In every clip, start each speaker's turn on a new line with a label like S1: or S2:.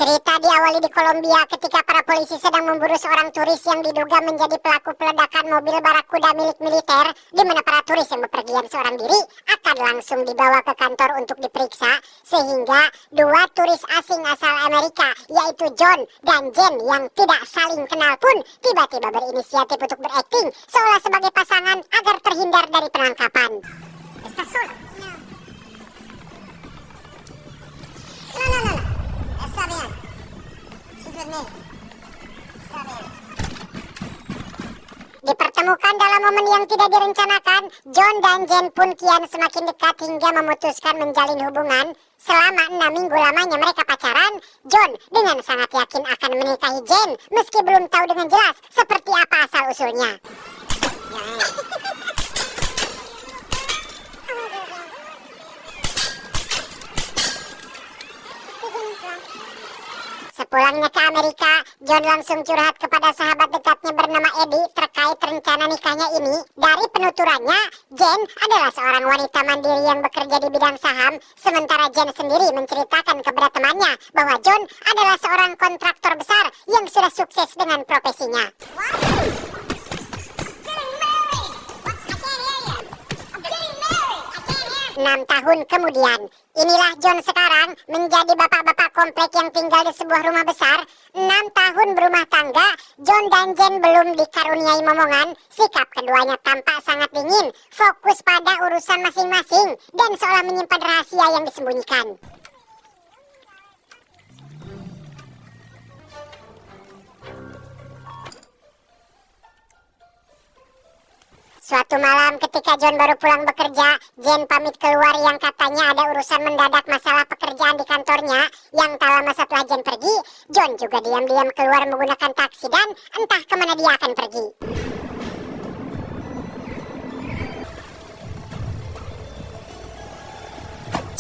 S1: Cerita diawali di Kolombia ketika para polisi sedang memburu seorang turis yang diduga menjadi pelaku peledakan mobil barakuda milik militer, di mana para turis yang bepergian seorang diri akan langsung dibawa ke kantor untuk diperiksa, sehingga dua turis asing asal Amerika, yaitu John dan Jen yang tidak saling kenal pun tiba-tiba berinisiatif untuk berakting seolah sebagai pasangan agar terhindar dari penangkapan. Dipertemukan dalam momen yang tidak direncanakan, John dan Jen pun kian semakin dekat hingga memutuskan menjalin hubungan. Selama 6 minggu lamanya mereka pacaran, John dengan sangat yakin akan menikahi Jen meski belum tahu dengan jelas seperti apa asal-usulnya. Sepulangnya ke Amerika, John langsung curhat kepada sahabat dekatnya bernama Eddie terkait rencana nikahnya ini. Dari penuturannya, Jen adalah seorang wanita mandiri yang bekerja di bidang saham, sementara Jen sendiri menceritakan kepada temannya bahwa John adalah seorang kontraktor besar yang sudah sukses dengan profesinya. 6 tahun kemudian, inilah John sekarang menjadi bapak-bapak komplek yang tinggal di sebuah rumah besar. 6 tahun berumah tangga, John dan Jen belum dikaruniai momongan. Sikap keduanya tampak sangat dingin, fokus pada urusan masing-masing, dan seolah menyimpan rahasia yang disembunyikan. Suatu malam ketika John baru pulang bekerja, Jen pamit keluar yang katanya ada urusan mendadak masalah pekerjaan di kantornya. Yang tak lama setelah Jen pergi, John juga diam-diam keluar menggunakan taksi dan entah kemana dia akan pergi.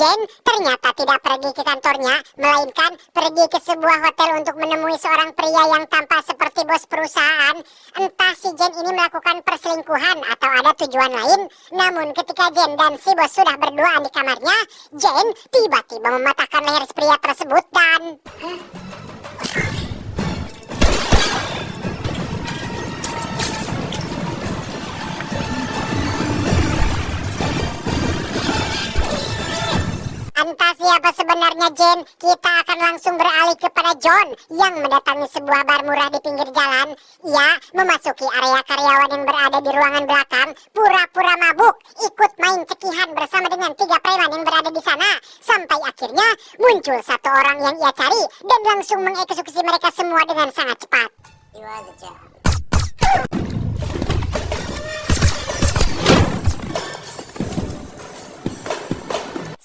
S1: Jen ternyata tidak pergi ke kantornya, melainkan pergi ke sebuah hotel untuk menemui seorang pria yang tampak seperti bos perusahaan. Entah si Jen ini melakukan perselingkuhan atau ada tujuan lain. Namun ketika Jen dan si bos sudah berduaan di kamarnya, Jen tiba-tiba mematahkan leher si pria tersebut dan... Entah siapa sebenarnya Jen, kita akan langsung beralih kepada John yang mendatangi sebuah bar murah di pinggir jalan. Ia memasuki area karyawan yang berada di ruangan belakang, pura-pura mabuk, ikut main cekihan bersama dengan 3 preman yang berada di sana. Sampai akhirnya muncul satu orang yang ia cari dan langsung mengeksekusi mereka semua dengan sangat cepat.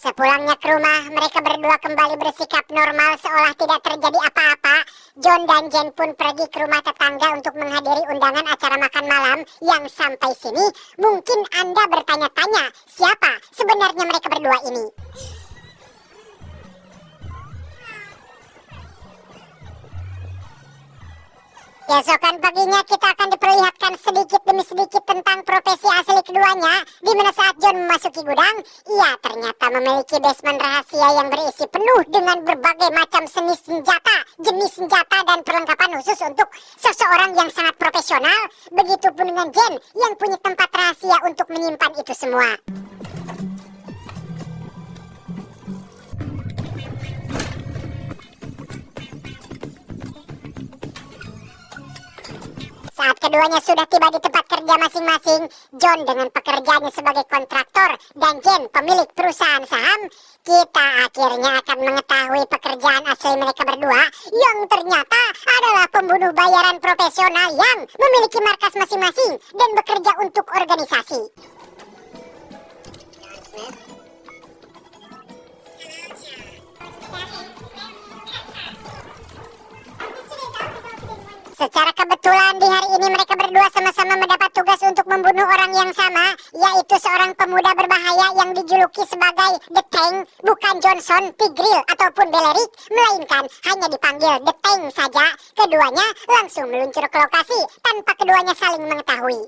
S1: Sepulangnya ke rumah, mereka berdua kembali bersikap normal seolah tidak terjadi apa-apa. John dan Jen pun pergi ke rumah tetangga untuk menghadiri undangan acara makan malam. Yang sampai sini, mungkin Anda bertanya-tanya, siapa sebenarnya mereka berdua ini? Keesokan paginya kita akan diperlihatkan sedikit demi sedikit tentang profesi asli keduanya, di mana saat John memasuki gudang, ia ternyata memiliki basement rahasia yang berisi penuh dengan berbagai macam jenis senjata dan perlengkapan khusus untuk seseorang yang sangat profesional. Begitupun dengan Jen yang punya tempat rahasia untuk menyimpan itu semua. Saat keduanya sudah tiba di tempat kerja masing-masing, John dengan pekerjaannya sebagai kontraktor dan Jen pemilik perusahaan saham, kita akhirnya akan mengetahui pekerjaan asli mereka berdua yang ternyata adalah pembunuh bayaran profesional yang memiliki markas masing-masing dan bekerja untuk organisasi. Secara kebetulan di hari ini mereka berdua sama-sama mendapat tugas untuk membunuh orang yang sama, yaitu seorang pemuda berbahaya yang dijuluki sebagai The Tank, bukan Johnson, Tigril ataupun Beleric, melainkan hanya dipanggil The Tank saja. Keduanya langsung meluncur ke lokasi tanpa keduanya saling mengetahui.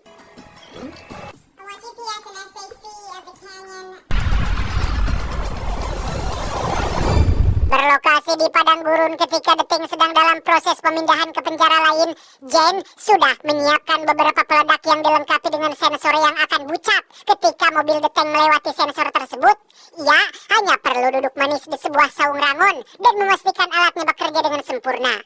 S1: Berlokasi Masih di padang gurun ketika The Tank sedang dalam proses pemindahan ke penjara lain, Jane sudah menyiapkan beberapa peledak yang dilengkapi dengan sensor yang akan bucat. Ketika mobil The Tank melewati sensor tersebut, ia hanya perlu duduk manis di sebuah saung rangon dan memastikan alatnya bekerja dengan sempurna.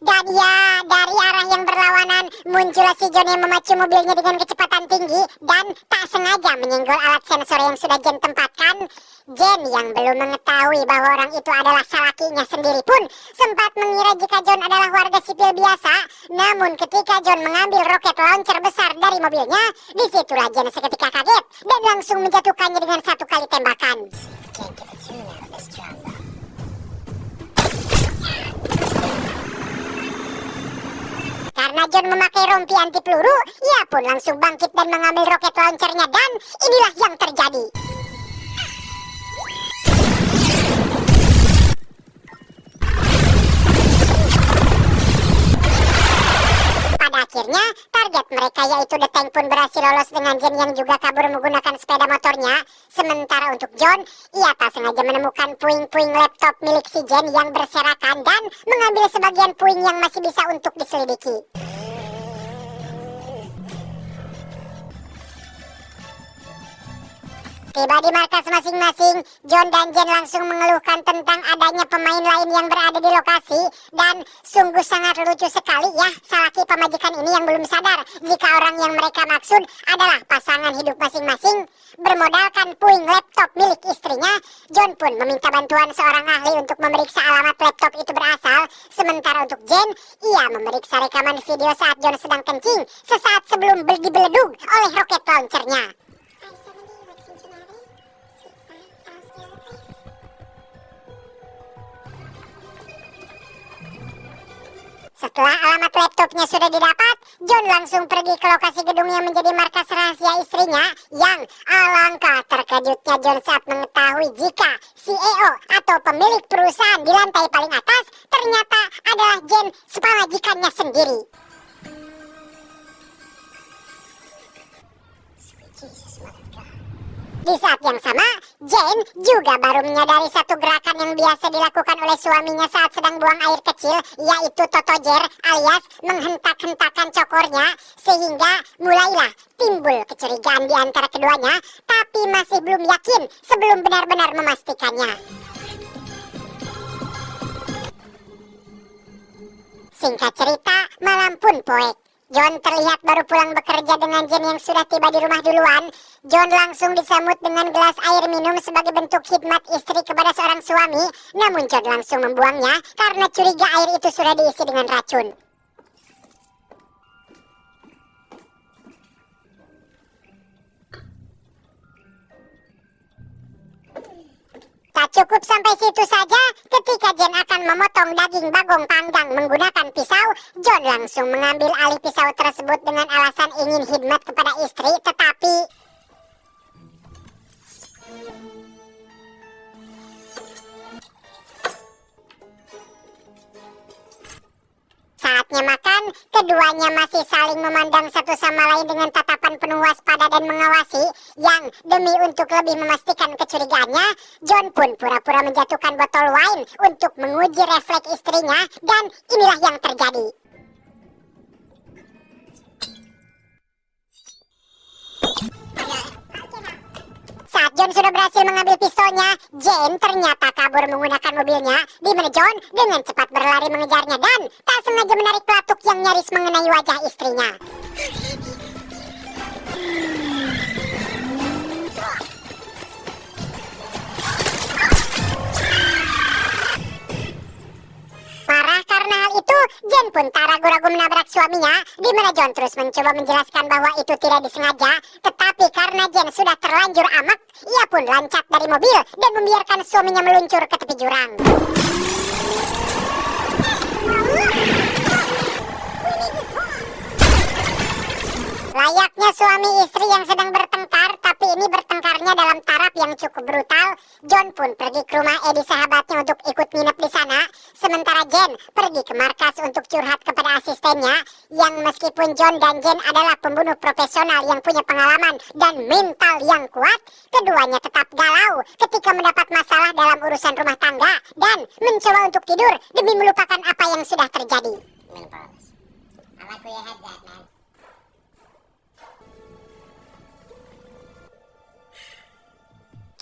S1: Dan ya, dari arah yang berlawanan muncul si John yang memacu mobilnya dengan kecepatan tinggi dan tak sengaja menyenggol alat sensor yang sudah Jen tempatkan. Jen yang belum mengetahui bahwa orang itu adalah salakinya sendiri pun sempat mengira jika John adalah warga sipil biasa. Namun ketika John mengambil roket launcher besar dari mobilnya, disitulah Jen seketika kaget dan langsung menjatuhkannya dengan satu kali tembakan. Karena John memakai rompi anti peluru, ia pun langsung bangkit dan mengambil roket launchernya dan inilah yang terjadi. Pada akhirnya, target mereka yaitu The Tank pun berhasil lolos dengan Jen yang juga kabur menggunakan sepeda motornya. Sementara untuk John, ia tak sengaja menemukan puing-puing laptop milik si Jen yang berserakan dan mengambil sebagian puing yang masih bisa untuk diselidiki. Tiba di markas masing-masing, John dan Jen langsung mengeluhkan tentang adanya pemain lain yang berada di lokasi. Dan sungguh sangat lucu sekali ya, salaki pemajikan ini yang belum sadar jika orang yang mereka maksud adalah pasangan hidup masing-masing. Bermodalkan puing laptop milik istrinya, John pun meminta bantuan seorang ahli untuk memeriksa alamat laptop itu berasal. Sementara untuk Jen, ia memeriksa rekaman video saat John sedang kencing sesaat sebelum dibeledug oleh roket launchernya. Setelah alamat laptopnya sudah didapat, John langsung pergi ke lokasi gedung yang menjadi markas rahasia istrinya. Yang alangkah terkejutnya John saat mengetahui jika CEO atau pemilik perusahaan di lantai paling atas ternyata adalah Jen sepamajikannya sendiri. Di saat yang sama, Jane juga baru menyadari satu gerakan yang biasa dilakukan oleh suaminya saat sedang buang air kecil, yaitu totojer alias menghentak-hentakan cokornya, sehingga mulailah timbul kecurigaan di antara keduanya, tapi masih belum yakin sebelum benar-benar memastikannya. Singkat cerita, malam pun poek. John terlihat baru pulang bekerja dengan Jen yang sudah tiba di rumah duluan. John langsung disambut dengan gelas air minum sebagai bentuk khidmat istri kepada seorang suami. Namun John langsung membuangnya karena curiga air itu sudah diisi dengan racun. Tak cukup sampai situ saja, ketika Jen akan memotong daging bagong panggang menggunakan pisau, John langsung mengambil alih pisau tersebut dengan alasan ingin khidmat kepada istri, tetapi saatnya makan, keduanya masih saling memandang satu sama lain dengan tatapan penuh waspada dan mengawasi. Yang demi untuk lebih memastikan kecurigaannya, John pun pura-pura menjatuhkan botol wine untuk menguji refleks istrinya, dan inilah yang terjadi. Saat John sudah berhasil mengambil pistolnya, Jane ternyata kabur menggunakan mobilnya, di mana John dengan cepat berlari mengejarnya dan tak sengaja menarik pelatuk yang nyaris mengenai wajah istrinya. Marah karena hal itu, Jane pun tak ragu-ragu menabrak suaminya, di mana John terus mencoba menjelaskan bahwa itu tidak disengaja, tetapi karena Jane sudah terlanjur amak, ia pun loncat dari mobil dan membiarkan suaminya meluncur ke tepi jurang. Layaknya suami istri yang sedang bertengkar, tapi ini bertengkarnya dalam taraf yang cukup brutal, John pun pergi ke rumah Eddie sahabatnya untuk ikut nginep di sana. Sementara Jen pergi ke markas untuk curhat kepada asistennya, yang meskipun John dan Jen adalah pembunuh profesional yang punya pengalaman dan mental yang kuat, keduanya tetap galau ketika mendapat masalah dalam urusan rumah tangga dan mencoba untuk tidur demi melupakan apa yang sudah terjadi.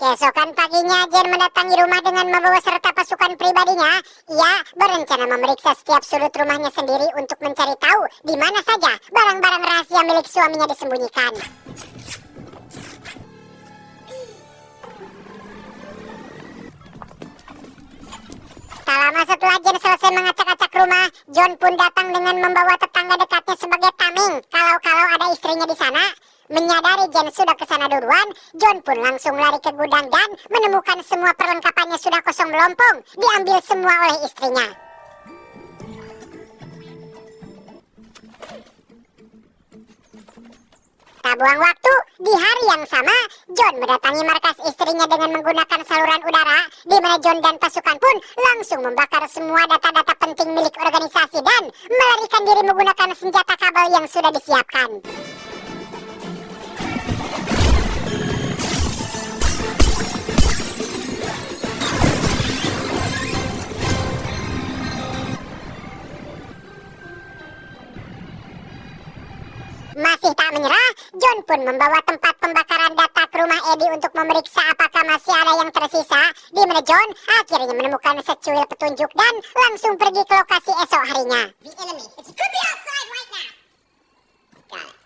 S1: Keesokan paginya, Jen mendatangi rumah dengan membawa serta pasukan pribadinya. Ia berencana memeriksa setiap sudut rumahnya sendiri untuk mencari tahu di mana saja barang-barang rahasia milik suaminya disembunyikan. Tak lama setelah Jen selesai mengacak-acak rumah, John pun datang dengan membawa tetangga dekatnya sebagai tameng kalau ada istrinya di sana. Menyadari Jen sudah ke sana duluan, John pun langsung lari ke gudang dan menemukan semua perlengkapannya sudah kosong melompong, diambil semua oleh istrinya. Tak buang waktu, di hari yang sama, John mendatangi markas istrinya dengan menggunakan saluran udara, di mana John dan pasukan pun langsung membakar semua data-data penting milik organisasi dan melarikan diri menggunakan senjata kabel yang sudah disiapkan. Masih tak menyerah, John pun membawa tempat pembakaran data ke rumah Eddie untuk memeriksa apakah masih ada yang tersisa, di mana John akhirnya menemukan secuil petunjuk dan langsung pergi ke lokasi esok harinya. The enemy, it could be outside right now. Got it.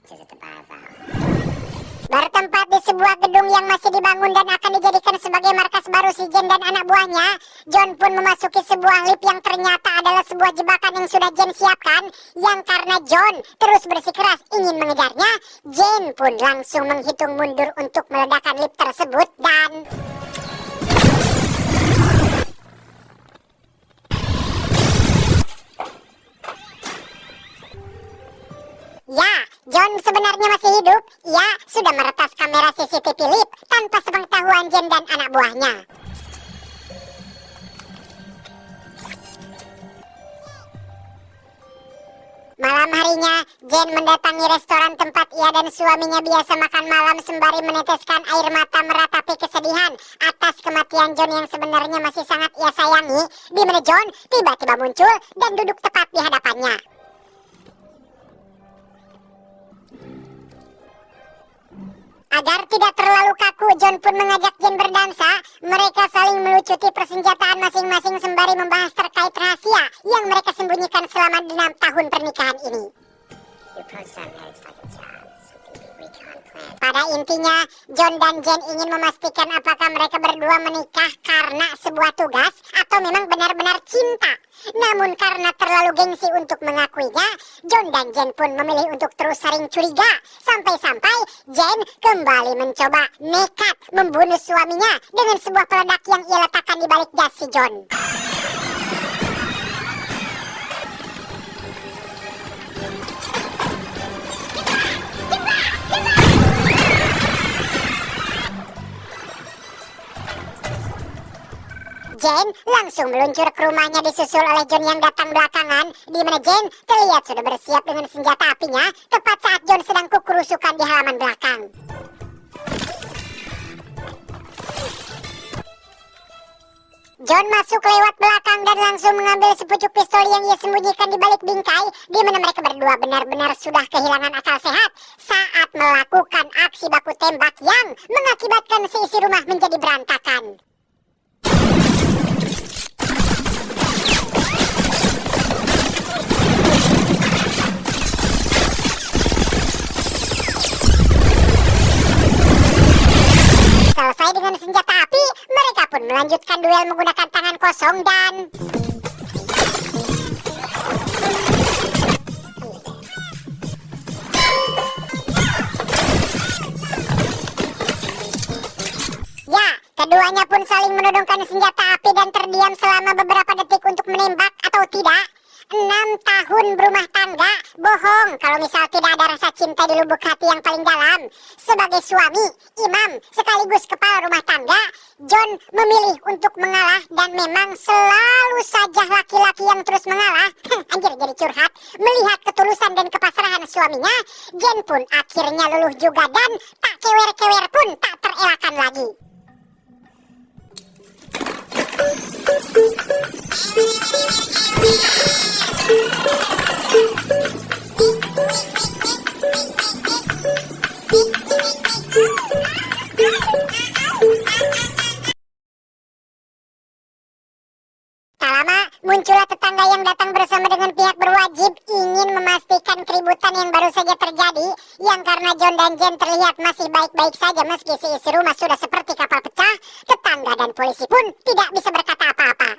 S1: Just at the bottom. Bertempat di sebuah gedung yang masih dibangun dan akan dijadikan sebagai markas baru si Jen dan anak buahnya, John pun memasuki sebuah lift yang ternyata adalah sebuah jebakan yang sudah Jen siapkan, yang karena John terus bersikeras ingin mengejarnya, Jen pun langsung menghitung mundur untuk meledakkan lift tersebut dan... Ya, John sebenarnya masih hidup. Ia sudah meretas kamera CCTV lift tanpa sepengetahuan Jen dan anak buahnya. Malam harinya, Jen mendatangi restoran tempat ia dan suaminya biasa makan malam sembari meneteskan air mata meratapi kesedihan atas kematian John yang sebenarnya masih sangat ia sayangi, di mana John tiba-tiba muncul dan duduk tepat di hadapannya. Agar tidak terlalu kaku, John pun mengajak Jen berdansa. Mereka saling melucuti persenjataan masing-masing sembari membahas terkait rahasia yang mereka sembunyikan selama 6 tahun pernikahan ini. Pada intinya, John dan Jen ingin memastikan apakah mereka berdua menikah karena sebuah tugas atau memang benar-benar cinta. Namun karena terlalu gengsi untuk mengakuinya, John dan Jen pun memilih untuk terus saling curiga. Sampai-sampai Jen kembali mencoba nekat membunuh suaminya dengan sebuah peledak yang ia letakkan di balik jas si John. Jen langsung meluncur ke rumahnya disusul oleh John yang datang belakangan, di mana Jen terlihat sudah bersiap dengan senjata apinya tepat saat John sedang kukurusukan di halaman belakang. John masuk lewat belakang dan langsung mengambil sepucuk pistol yang ia sembunyikan di balik bingkai, di mana mereka berdua benar-benar sudah kehilangan akal sehat saat melakukan aksi baku tembak yang mengakibatkan seisi rumah menjadi berantakan. Selesai dengan senjata api, mereka pun melanjutkan duel menggunakan tangan kosong dan... Ya, keduanya pun saling menodongkan senjata api dan terdiam selama beberapa detik untuk menembak atau tidak. tahun berumah tangga, bohong kalau misal tidak ada rasa cinta di lubuk hati yang paling dalam. Sebagai suami, imam, sekaligus kepala rumah tangga, John memilih untuk mengalah dan memang selalu saja laki-laki yang terus mengalah. Anjir, jadi curhat. Melihat ketulusan dan kepasrahan suaminya, Jen pun akhirnya luluh juga dan tak kewer-kewer pun tak terelakkan lagi. Tak lama, muncullah tetangga yang datang bersama dengan pihak berwajib ingin memastikan keributan yang baru saja terjadi, yang karena John dan Jen terlihat masih baik-baik saja meski isi rumah sudah seperti kapal pecah, tetangga dan polisi pun tidak bisa berkata apa-apa.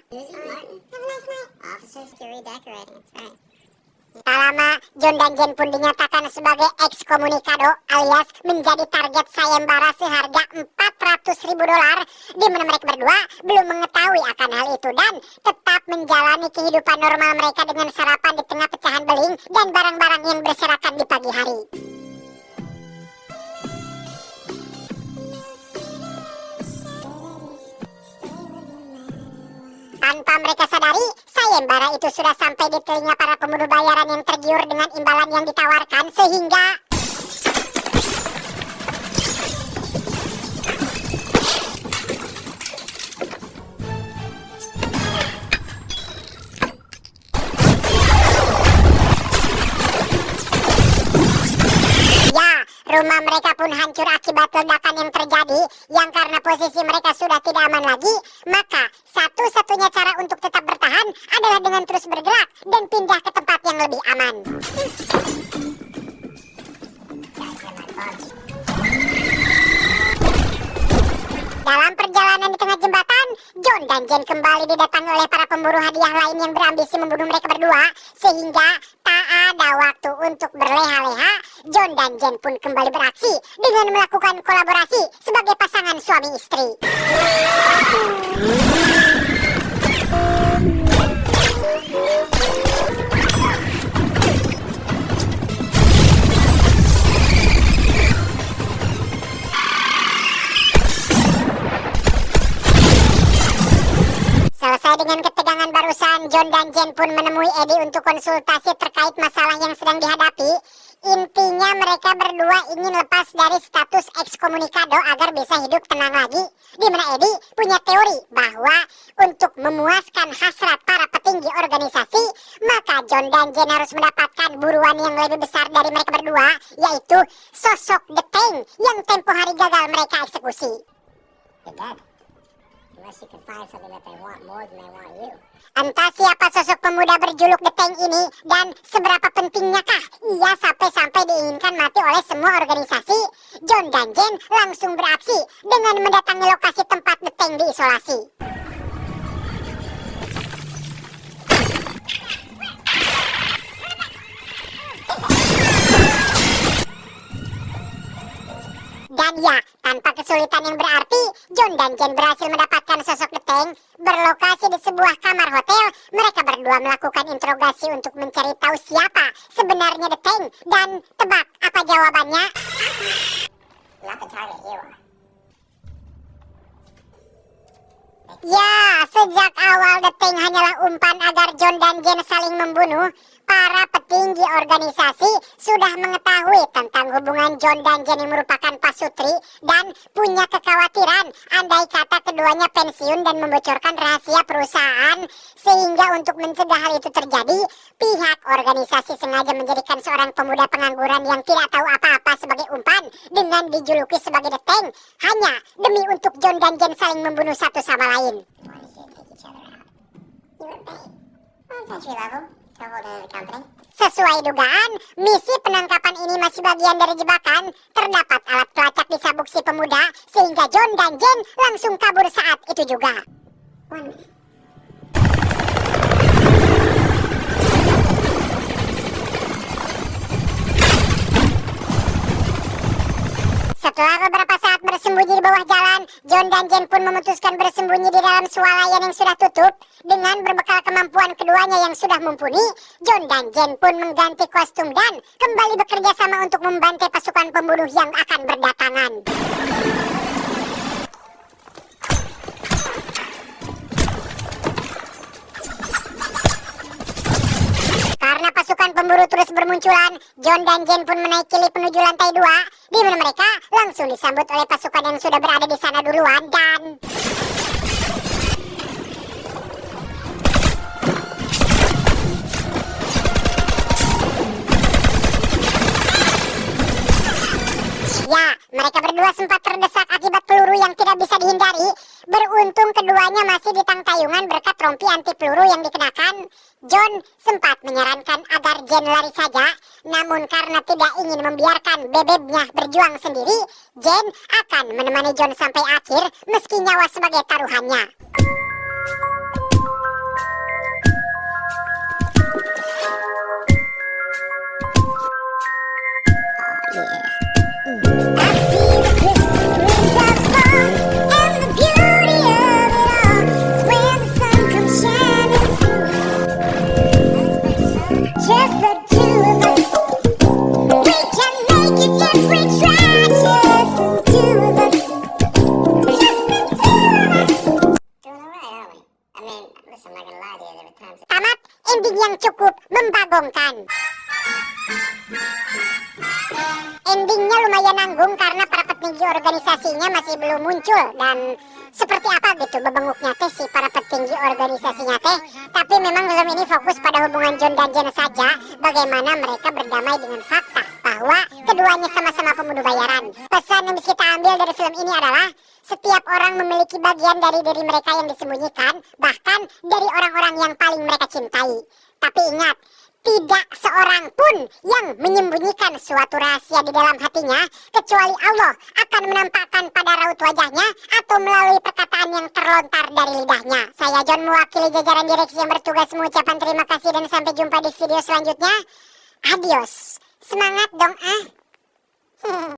S1: Tak lama, John dan Jen pun dinyatakan sebagai ekskomunikado alias menjadi target sayembara seharga $400.000, di mana mereka berdua belum mengetahui akan hal itu dan tetap menjalani kehidupan normal mereka dengan sarapan di tengah pecahan beling dan barang-barang yang berserakan di pagi hari. Tanpa mereka sadari, sayembara itu sudah sampai di telinga para pembunuh bayaran yang tergiur dengan imbalan yang ditawarkan sehingga rumah mereka pun hancur akibat ledakan yang terjadi, yang karena posisi mereka sudah tidak aman lagi, maka satu-satunya cara untuk tetap bertahan adalah dengan terus bergerak dan pindah ke tempat yang lebih aman. Dalam perjalanan di tengah jembatan, John dan Jen kembali didatangi oleh para pemburu hadiah lain yang berambisi membunuh mereka berdua, sehingga tak ada waktu untuk berleha-leha. John dan Jen pun kembali beraksi dengan melakukan kolaborasi sebagai pasangan suami istri. Selesai dengan ketegangan barusan, John dan Jen pun menemui Eddie untuk konsultasi terkait masalah yang sedang dihadapi. Intinya mereka berdua ingin lepas dari status ekskomunikado agar bisa hidup tenang lagi. Di mana Eddie punya teori bahwa untuk memuaskan hasrat para petinggi organisasi, maka John dan Jen harus mendapatkan buruan yang lebih besar dari mereka berdua, yaitu sosok The Tank yang tempo hari gagal mereka eksekusi. Entah siapa sosok pemuda berjuluk The Tank ini dan seberapa pentingnyakkah ia sampai diinginkan mati oleh semua organisasi. John dan Jen langsung beraksi dengan mendatangi lokasi tempat The Tank diisolasi. Dan ya, tanpa kesulitan yang berarti, John dan Jen berhasil mendapatkan sosok The Tank. Berlokasi di sebuah kamar hotel, mereka berdua melakukan interogasi untuk mencari tahu siapa sebenarnya The Tank. Dan tebak apa jawabannya? Ya, sejak awal The Tank hanyalah umpan agar John dan Jen saling membunuh. Para petinggi organisasi sudah mengetahui tentang hubungan John dan Jen yang merupakan pasutri dan punya kekhawatiran andai kata keduanya pensiun dan membocorkan rahasia perusahaan, sehingga untuk mencegah hal itu terjadi, pihak organisasi sengaja menjadikan seorang pemuda pengangguran yang tidak tahu apa-apa sebagai umpan dengan dijuluki sebagai The Tank, hanya demi untuk John dan Jen saling membunuh satu sama lain. Sesuai dugaan, misi penangkapan ini masih bagian dari jebakan. Terdapat alat pelacak di sabuk si pemuda, sehingga John dan Jen langsung kabur saat itu juga. Setelah beberapa saat bersembunyi bersembunyi di bawah jalan, John dan Jane pun memutuskan bersembunyi di dalam swalayan yang sudah tutup. Dengan berbekal kemampuan keduanya yang sudah mumpuni, John dan Jane pun mengganti kostum dan kembali bekerja sama untuk membantai pasukan pembunuh yang akan berdatangan. Karena pasukan pemburu terus bermunculan, John dan Jane pun menaiki lift menuju lantai 2, di mana mereka langsung disambut oleh pasukan yang sudah berada di sana duluan dan... Ya, mereka berdua sempat terdesak akibat peluru yang tidak bisa dihindari. Beruntung keduanya masih di tangtayungan berkat rompi anti peluru yang dikenakan. John sempat menyarankan agar Jane lari saja, namun karena tidak ingin membiarkan bebeknya berjuang sendiri, Jane akan menemani John sampai akhir meski nyawa sebagai taruhannya. Tamat ending yang cukup membagongkan. Endingnya lumayan nanggung karena para petinggi organisasinya masih belum muncul. Dan seperti apa gitu bebenguknya teh si para petinggi organisasinya teh. Tapi memang film ini fokus pada hubungan John dan Jane saja. Bagaimana mereka berdamai dengan fakta bahwa keduanya sama-sama pembunuh bayaran. Pesan yang bisa kita ambil dari film ini adalah setiap orang memiliki bagian dari diri mereka yang disembunyikan, bahkan dari orang-orang yang paling mereka cintai. Tapi ingat, tidak seorang pun yang menyembunyikan suatu rahasia di dalam hatinya, kecuali Allah akan menampakkan pada raut wajahnya atau melalui perkataan yang terlontar dari lidahnya. Saya John mewakili jajaran direksi yang bertugas mengucapkan terima kasih dan sampai jumpa di video selanjutnya. Adios. Semangat dong ah.